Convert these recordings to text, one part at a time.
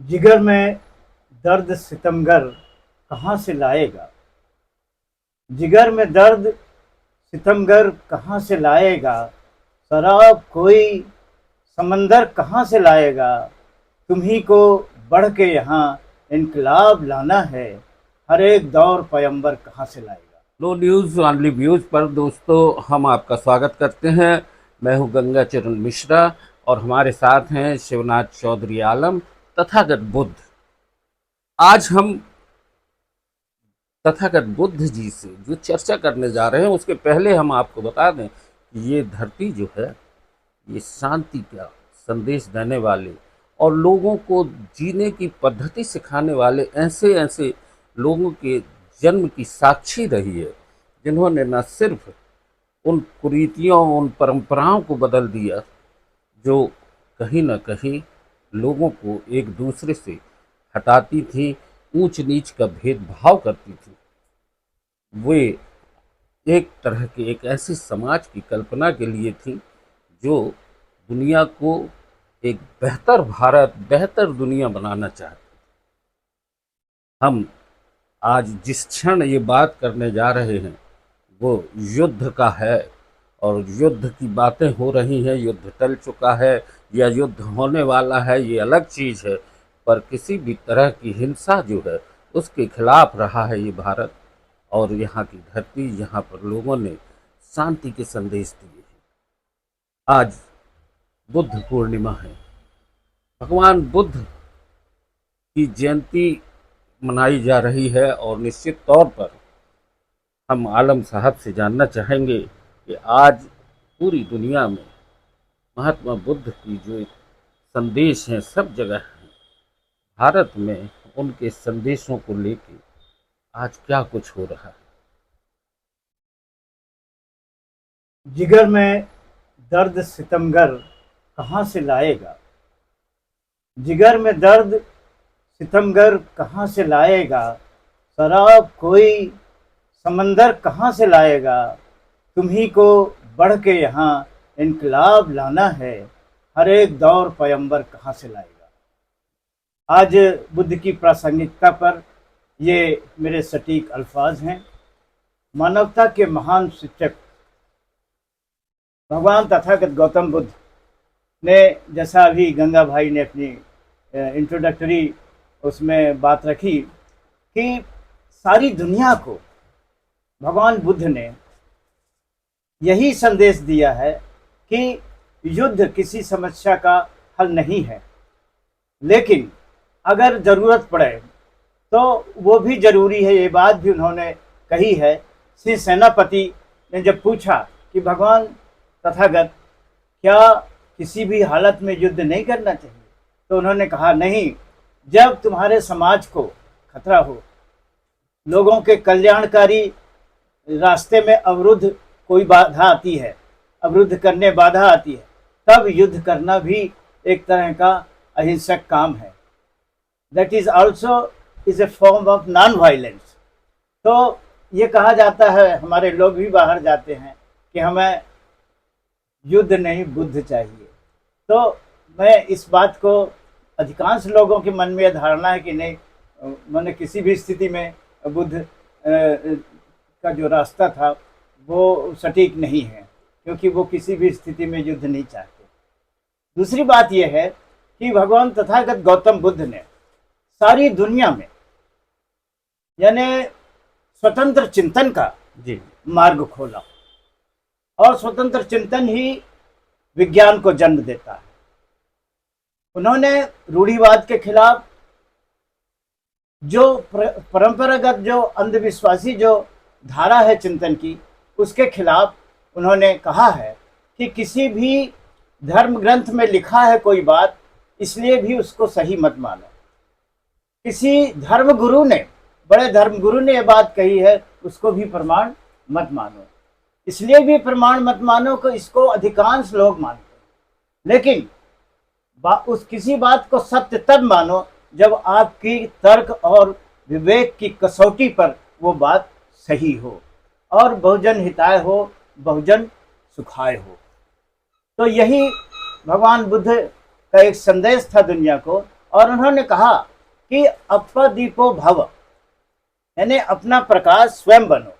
जिगर में दर्द सितमगर कहाँ से लाएगा। जिगर में दर्द सितमगर कहाँ से लाएगा। शराब कोई समंदर कहाँ से लाएगा। तुम्ही को बढ़ के यहाँ इनकलाब लाना है। हर एक दौर पैगंबर कहाँ से लाएगा। लो न्यूज़ ऑनली व्यूज़ पर दोस्तों हम आपका स्वागत करते हैं। मैं हूं गंगा चरण मिश्रा और हमारे साथ हैं शिवनाथ चौधरी आलम तथागत बुद्ध। आज हम तथागत बुद्ध जी से जो चर्चा करने जा रहे हैं उसके पहले हम आपको बता दें कि ये धरती जो है ये शांति का संदेश देने वाले और लोगों को जीने की पद्धति सिखाने वाले ऐसे ऐसे लोगों के जन्म की साक्षी रही है, जिन्होंने न सिर्फ उन कुरीतियों उन परंपराओं को बदल दिया जो कहीं न कहीं लोगों को एक दूसरे से हटाती थी, ऊंच नीच का भेदभाव करती थी। वे एक तरह के एक ऐसे समाज की कल्पना के लिए थी जो दुनिया को एक बेहतर भारत बेहतर दुनिया बनाना चाहती। हम आज जिस क्षण ये बात करने जा रहे हैं वो युद्ध का है और युद्ध की बातें हो रही हैं। युद्ध टल चुका है या युद्ध होने वाला है ये अलग चीज़ है, पर किसी भी तरह की हिंसा जो है उसके खिलाफ रहा है ये भारत और यहाँ की धरती। यहाँ पर लोगों ने शांति के संदेश दिए हैं। आज बुद्ध पूर्णिमा है। भगवान बुद्ध की जयंती मनाई जा रही है और निश्चित तौर पर हम आलम साहब से जानना चाहेंगे कि आज पूरी दुनिया में महात्मा बुद्ध की जो संदेश हैं सब जगह हैं, भारत में उनके संदेशों को लेके आज क्या कुछ हो रहा है। जिगर में दर्द सितमगर कहाँ से लाएगा। जिगर में दर्द सितमगर कहाँ से लाएगा। शराब कोई समंदर कहाँ से लाएगा। तुम्ही को बढ़ के यहाँ इनकलाब लाना है। हर एक दौर पैगंबर कहाँ से लाएगा। आज बुद्ध की प्रासंगिकता पर ये मेरे सटीक अल्फाज हैं। मानवता के महान शिक्षक भगवान तथागत गौतम बुद्ध ने, जैसा अभी गंगा भाई ने अपनी इंट्रोडक्टरी उसमें बात रखी कि सारी दुनिया को भगवान बुद्ध ने यही संदेश दिया है कि युद्ध किसी समस्या का हल नहीं है, लेकिन अगर ज़रूरत पड़े तो वो भी ज़रूरी है। ये बात भी उन्होंने कही है। श्री सेनापति ने जब पूछा कि भगवान तथागत क्या किसी भी हालत में युद्ध नहीं करना चाहिए, तो उन्होंने कहा नहीं, जब तुम्हारे समाज को खतरा हो, लोगों के कल्याणकारी रास्ते में अवरुद्ध कोई बाधा आती है, अवरुद्ध करने बाधा आती है, तब युद्ध करना भी एक तरह का अहिंसक काम है। That is also is a form of non violence. तो ये कहा जाता है, हमारे लोग भी बाहर जाते हैं कि हमें युद्ध नहीं बुद्ध चाहिए। तो मैं इस बात को, अधिकांश लोगों के मन में यह धारणा है कि नहीं, मैंने किसी भी स्थिति में बुद्ध का जो रास्ता था वो सटीक नहीं है, क्योंकि वो किसी भी स्थिति में युद्ध नहीं चाहते। दूसरी बात यह है कि भगवान तथागत गौतम बुद्ध ने सारी दुनिया में यानी स्वतंत्र चिंतन का मार्ग खोला और स्वतंत्र चिंतन ही विज्ञान को जन्म देता है। उन्होंने रूढ़िवाद के खिलाफ, जो परंपरागत जो अंधविश्वासी जो धारा है चिंतन की, उसके खिलाफ उन्होंने कहा है कि किसी भी धर्म ग्रंथ में लिखा है कोई बात, इसलिए भी उसको सही मत मानो। किसी धर्मगुरु ने, बड़े धर्मगुरु ने यह बात कही है, उसको भी प्रमाण मत मानो, इसलिए भी प्रमाण मत मानो कि इसको अधिकांश लोग मानते हैं। लेकिन उस किसी बात को सत्य तब मानो जब आपकी तर्क और विवेक की कसौटी पर वो बात सही हो और बहुजन हिताय हो, बहुजन सुखाय हो। तो यही भगवान बुद्ध का एक संदेश था दुनिया को और उन्होंने कहा कि अपदीपो भव, यानी अपना प्रकाश स्वयं बनो।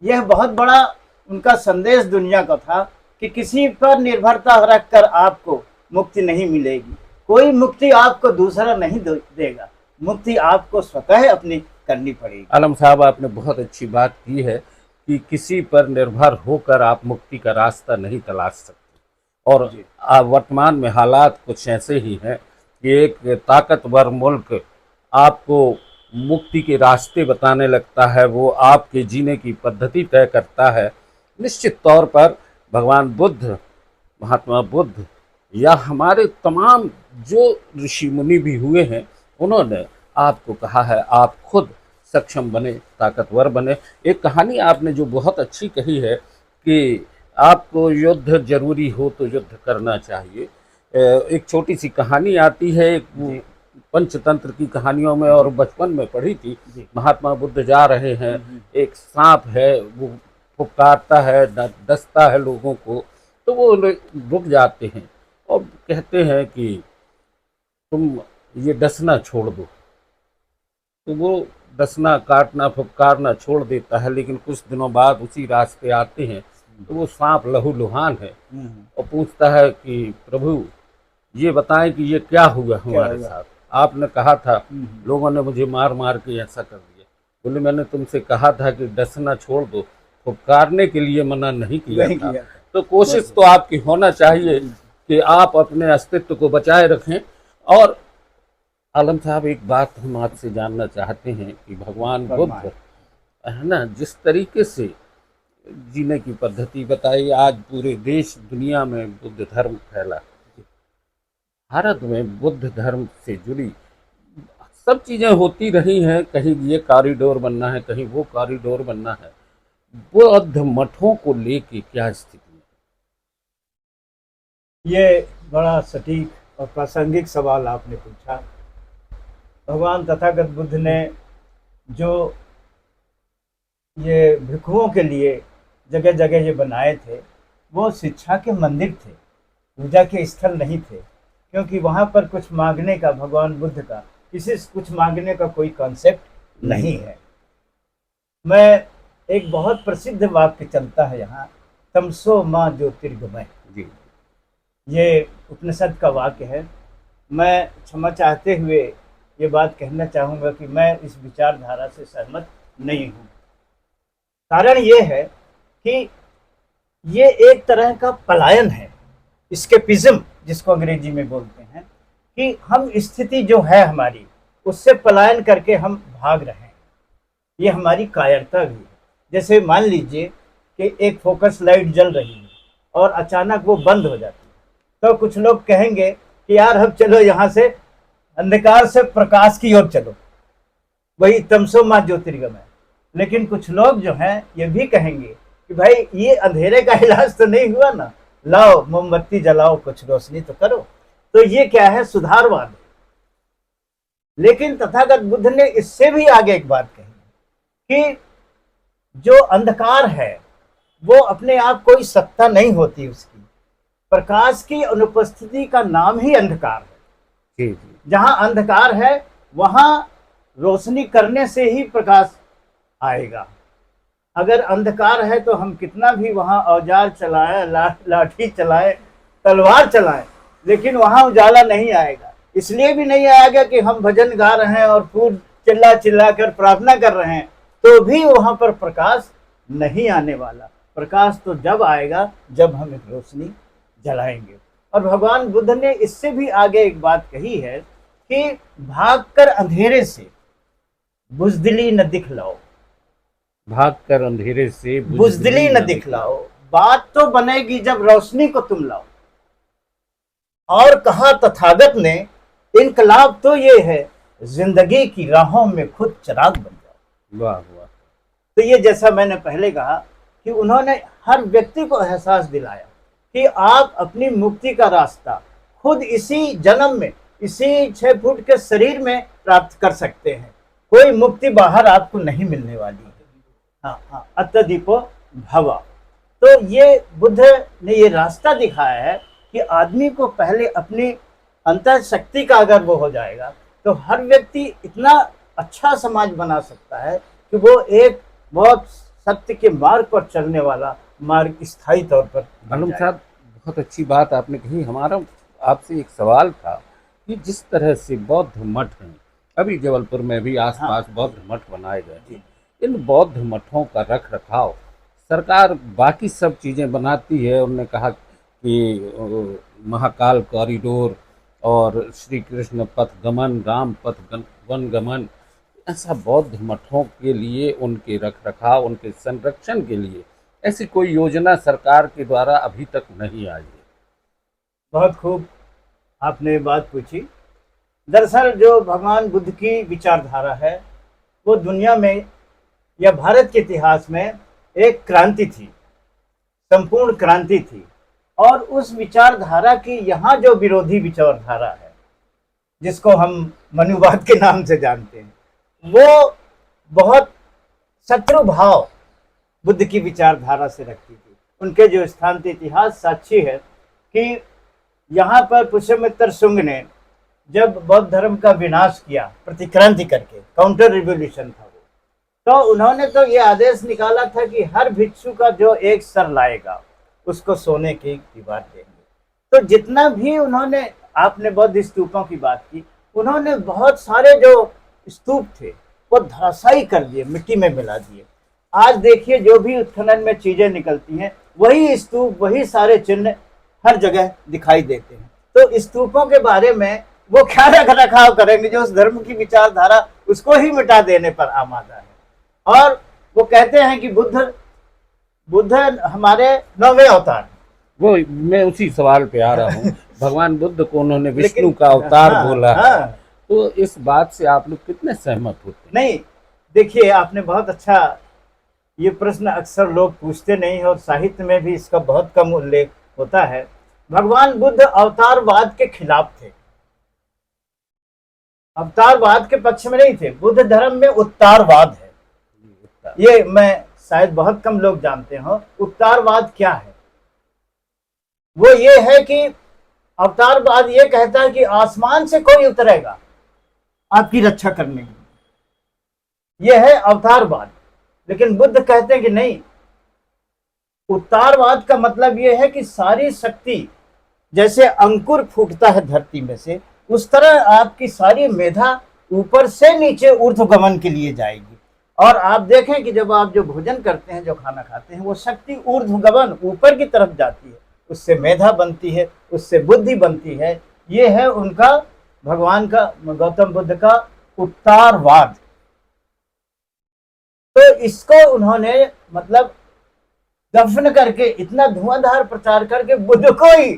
यह बहुत बड़ा उनका संदेश दुनिया का था कि किसी पर निर्भरता रखकर आपको मुक्ति नहीं मिलेगी, कोई मुक्ति आपको दूसरा नहीं देगा, मुक्ति आपको स्वतः अपनी करनी पड़ेगी। आलम साहब, आपने बहुत अच्छी बात की है कि किसी पर निर्भर होकर आप मुक्ति का रास्ता नहीं तलाश सकते। और वर्तमान में हालात कुछ ऐसे ही हैं कि एक ताकतवर मुल्क आपको मुक्ति के रास्ते बताने लगता है, वो आपके जीने की पद्धति तय करता है। निश्चित तौर पर भगवान बुद्ध, महात्मा बुद्ध या हमारे तमाम जो ऋषि मुनि भी हुए हैं, उन्होंने आपको कहा है आप खुद सक्षम बने, ताकतवर बने। एक कहानी आपने जो बहुत अच्छी कही है कि आपको युद्ध जरूरी हो तो युद्ध करना चाहिए। एक छोटी सी कहानी आती है, एक पंचतंत्र की कहानियों में, और बचपन में पढ़ी थी। महात्मा बुद्ध जा रहे हैं, एक सांप है, वो पुकारता है, डसता है लोगों को, तो वो रुक जाते हैं और कहते हैं कि तुम ये डसना छोड़ दो। तो वो डसना, काटना, फुफकारना छोड़ देता है, लेकिन कुछ दिनों बाद उसी रास्ते आते हैं तो वो सांप लहूलुहान है और पूछता है कि प्रभु ये बताएं कि ये क्या हुआ हमारे साथ, आपने कहा था लोगों ने मुझे मार मार के ऐसा कर दिया। बोले मैंने तुमसे कहा था कि डसना छोड़ दो, फुफकारने के लिए मना नहीं किया था। तो कोशिश तो आपकी होना चाहिए कि आप अपने अस्तित्व को बचाए रखें। और आलम साहब, एक बात हम आपसे जानना चाहते हैं कि भगवान बुद्ध है ना, जिस तरीके से जीने की पद्धति बताई, आज पूरे देश दुनिया में बुद्ध धर्म फैला, भारत में बुद्ध धर्म से जुड़ी सब चीजें होती रही हैं, कहीं ये कॉरिडोर बनना है, कहीं वो कॉरिडोर बनना है, बौद्ध मठों को लेके क्या स्थिति है? ये बड़ा सटीक और प्रासंगिक सवाल आपने पूछा। भगवान तथागत बुद्ध ने जो ये भिक्षुओं के लिए जगह जगह ये बनाए थे, वो शिक्षा के मंदिर थे, पूजा के स्थल नहीं थे, क्योंकि वहाँ पर कुछ मांगने का, भगवान बुद्ध का किसी से कुछ मांगने का कोई कॉन्सेप्ट नहीं है। मैं एक बहुत प्रसिद्ध वाक्य चलता है यहाँ, तमसो माँ ज्योतिर्गमय, ये उपनिषद का वाक्य है। मैं क्षमा चाहते हुए ये बात कहना चाहूँगा कि मैं इस विचारधारा से सहमत नहीं हूँ। कारण ये है कि ये एक तरह का पलायन है, एस्केपिज्म जिसको अंग्रेजी में बोलते हैं, कि हम स्थिति जो है हमारी, उससे पलायन करके हम भाग रहे हैं। ये हमारी कायरता भी है। जैसे मान लीजिए कि एक फोकस लाइट जल रही है और अचानक वो बंद हो जाती है, तो कुछ लोग कहेंगे कि यार अब चलो यहाँ से अंधकार से प्रकाश की ओर चलो, वही तमसो माँ ज्योतिर्गमय। लेकिन कुछ लोग जो हैं ये भी कहेंगे कि भाई ये अंधेरे का इलाज तो नहीं हुआ ना, लाओ मोमबत्ती जलाओ, कुछ रोशनी तो करो। तो ये क्या है? सुधारवाद। लेकिन तथागत बुद्ध ने इससे भी आगे एक बात कही कि जो अंधकार है वो अपने आप कोई सत्ता नहीं होती, उसकी प्रकाश की अनुपस्थिति का नाम ही अंधकार है। जहां अंधकार है वहां रोशनी करने से ही प्रकाश आएगा। अगर अंधकार है तो हम कितना भी वहां औजार चलाएं, लाठी चलाएं, तलवार चलाएं, लेकिन वहां उजाला नहीं आएगा। इसलिए भी नहीं आएगा कि हम भजन गा रहे हैं और खूब चिल्ला चिल्ला कर प्रार्थना कर रहे हैं, तो भी वहां पर प्रकाश नहीं आने वाला। प्रकाश तो जब आएगा जब हम एक रोशनी जलाएंगे। और भगवान बुद्ध ने इससे भी आगे एक बात कही है कि भागकर अंधेरे से बुजदिली न दिखलाओ, भागकर अंधेरे से बुजदिली न दिखलाओ, बात तो बनेगी जब रोशनी को तुम लाओ। और कहा तथागत ने इनकलाब तो ये है, जिंदगी की राहों में खुद चिराग बन जाओ। वाह वाह। तो ये जैसा मैंने पहले कहा कि उन्होंने हर व्यक्ति को एहसास दिलाया कि आप अपनी मुक्ति का रास्ता खुद इसी जन्म में, इसी 6 फुट के शरीर में प्राप्त कर सकते हैं। कोई मुक्ति बाहर आपको नहीं मिलने वाली है। हाँ, अतदीपो भव। तो ये बुद्ध ने ये रास्ता दिखाया है कि आदमी को पहले अपनी अंतर शक्ति का अगर वो हो जाएगा तो हर व्यक्ति इतना अच्छा समाज बना सकता है कि वो एक बहुत सत्य के मार्ग पर चलने वाला मार्ग स्थायी तौर पर बन आलम जाएगा। साहब, बहुत अच्छी बात आपने कही। हमारा आपसे एक सवाल था कि जिस तरह से बौद्ध मठ हैं, अभी जबलपुर में भी आसपास बौद्ध मठ बनाए गए हैं, इन बौद्ध मठों का रख रखाव सरकार बाकी सब चीज़ें बनाती है। उन्होंने कहा कि महाकाल कॉरिडोर और श्री कृष्ण पथ गमन, राम पथ वन गमन, ऐसा बौद्ध मठों के लिए, उनके रख रखाव, उनके संरक्षण के लिए ऐसी कोई योजना सरकार के द्वारा अभी तक नहीं आई है। बहुत खूब आपने बात पूछी। दरअसल जो भगवान बुद्ध की विचारधारा है वो दुनिया में या भारत के इतिहास में एक क्रांति थी, संपूर्ण क्रांति थी। और उस विचारधारा की यहाँ जो विरोधी विचारधारा है, जिसको हम मनुवाद के नाम से जानते हैं, वो बहुत शत्रु भाव बुद्ध की विचारधारा से रखती थी। उनके जो स्थान थे, इतिहास साक्षी है कि यहाँ पर पुष्यमित्र शुंग ने जब बौद्ध धर्म का विनाश किया प्रतिक्रांति करके, काउंटर रिवॉल्यूशन था वो, तो उन्होंने तो ये आदेश निकाला था कि हर भिक्षु का जो एक सर लाएगा उसको सोने की दीवार देंगे। तो जितना भी उन्होंने, आपने बौद्ध स्तूपों की बात की, उन्होंने बहुत सारे जो स्तूप थे वो धराशायी कर दिए, मिट्टी में मिला दिए। आज देखिए जो भी उत्खनन में चीजें निकलती हैं, वही स्तूप, वही सारे चिन्ह हर जगह दिखाई देते हैं। तो स्तूपों के बारे में वो क्या रख रखाव करेंगे जो उस धर्म की विचारधारा उसको ही मिटा देने पर आमादा है। और वो कहते हैं कि बुद्ध हमारे 9वें अवतार। वो मैं उसी सवाल पे आ रहा हूँ। भगवान बुद्ध को उन्होंने विष्णु का अवतार बोला है, तो इस बात से आप लोग कितने सहमत होते हैं? नहीं, देखिए आपने बहुत अच्छा, ये प्रश्न अक्सर लोग पूछते नहीं और साहित्य में भी इसका बहुत कम उल्लेख होता है। भगवान बुद्ध अवतारवाद के खिलाफ थे, अवतारवाद के पक्ष में नहीं थे। बुद्ध धर्म में उत्तारवाद है, ये मैं शायद बहुत कम लोग जानते हो। उत्तारवाद क्या है? वो ये है कि अवतारवाद ये कहता है कि आसमान से कोई उतरेगा आपकी रक्षा करने के लिए, ये है अवतारवाद। लेकिन बुद्ध कहते हैं कि नहीं, उत्तारवाद का मतलब ये है कि सारी शक्ति, जैसे अंकुर फूटता है धरती में से, उस तरह आपकी सारी मेधा ऊपर से नीचे ऊर्ध्वगमन के लिए जाएगी। और आप देखें कि जब आप जो भोजन करते हैं, जो खाना खाते हैं, वो शक्ति ऊर्ध्वगमन ऊपर की तरफ जाती है, उससे मेधा बनती है, उससे बुद्धि बनती है। ये है उनका, भगवान का, गौतम बुद्ध का उत्तारवाद। तो इसको उन्होंने मतलब दफन करके, इतना धुआंधार प्रचार करके बुद्ध को ही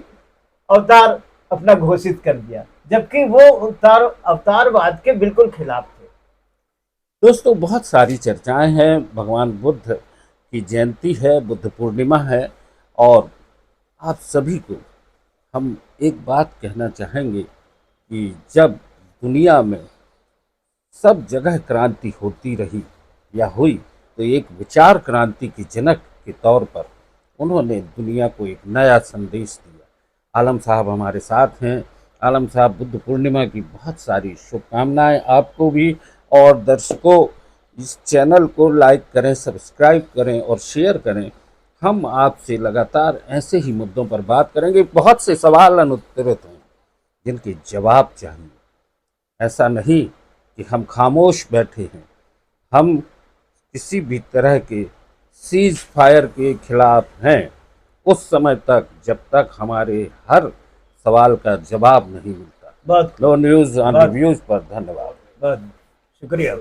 अवतार अपना घोषित कर दिया, जबकि वो अवतारवाद के बिल्कुल खिलाफ थे। दोस्तों, बहुत सारी चर्चाएं हैं। भगवान बुद्ध की जयंती है, बुद्ध पूर्णिमा है, और आप सभी को हम एक बात कहना चाहेंगे कि जब दुनिया में सब जगह क्रांति होती रही या हुई, तो एक विचार क्रांति की जनक के तौर पर उन्होंने दुनिया को एक नया संदेश दिया। आलम साहब हमारे साथ हैं। आलम साहब, बुद्ध पूर्णिमा की बहुत सारी शुभकामनाएं आपको भी, और दर्शकों इस चैनल को लाइक करें, सब्सक्राइब करें और शेयर करें। हम आपसे लगातार ऐसे ही मुद्दों पर बात करेंगे। बहुत से सवाल अनुत्तरित हैं जिनके जवाब चाहिए। ऐसा नहीं कि हम खामोश बैठे हैं। हम किसी भी तरह के सीज फायर के खिलाफ हैं उस समय तक, जब तक हमारे हर सवाल का जवाब नहीं मिलता। बहुत लो न्यूज़ ऑन रिव्यूज़ पर धन्यवाद। बहुत शुक्रिया।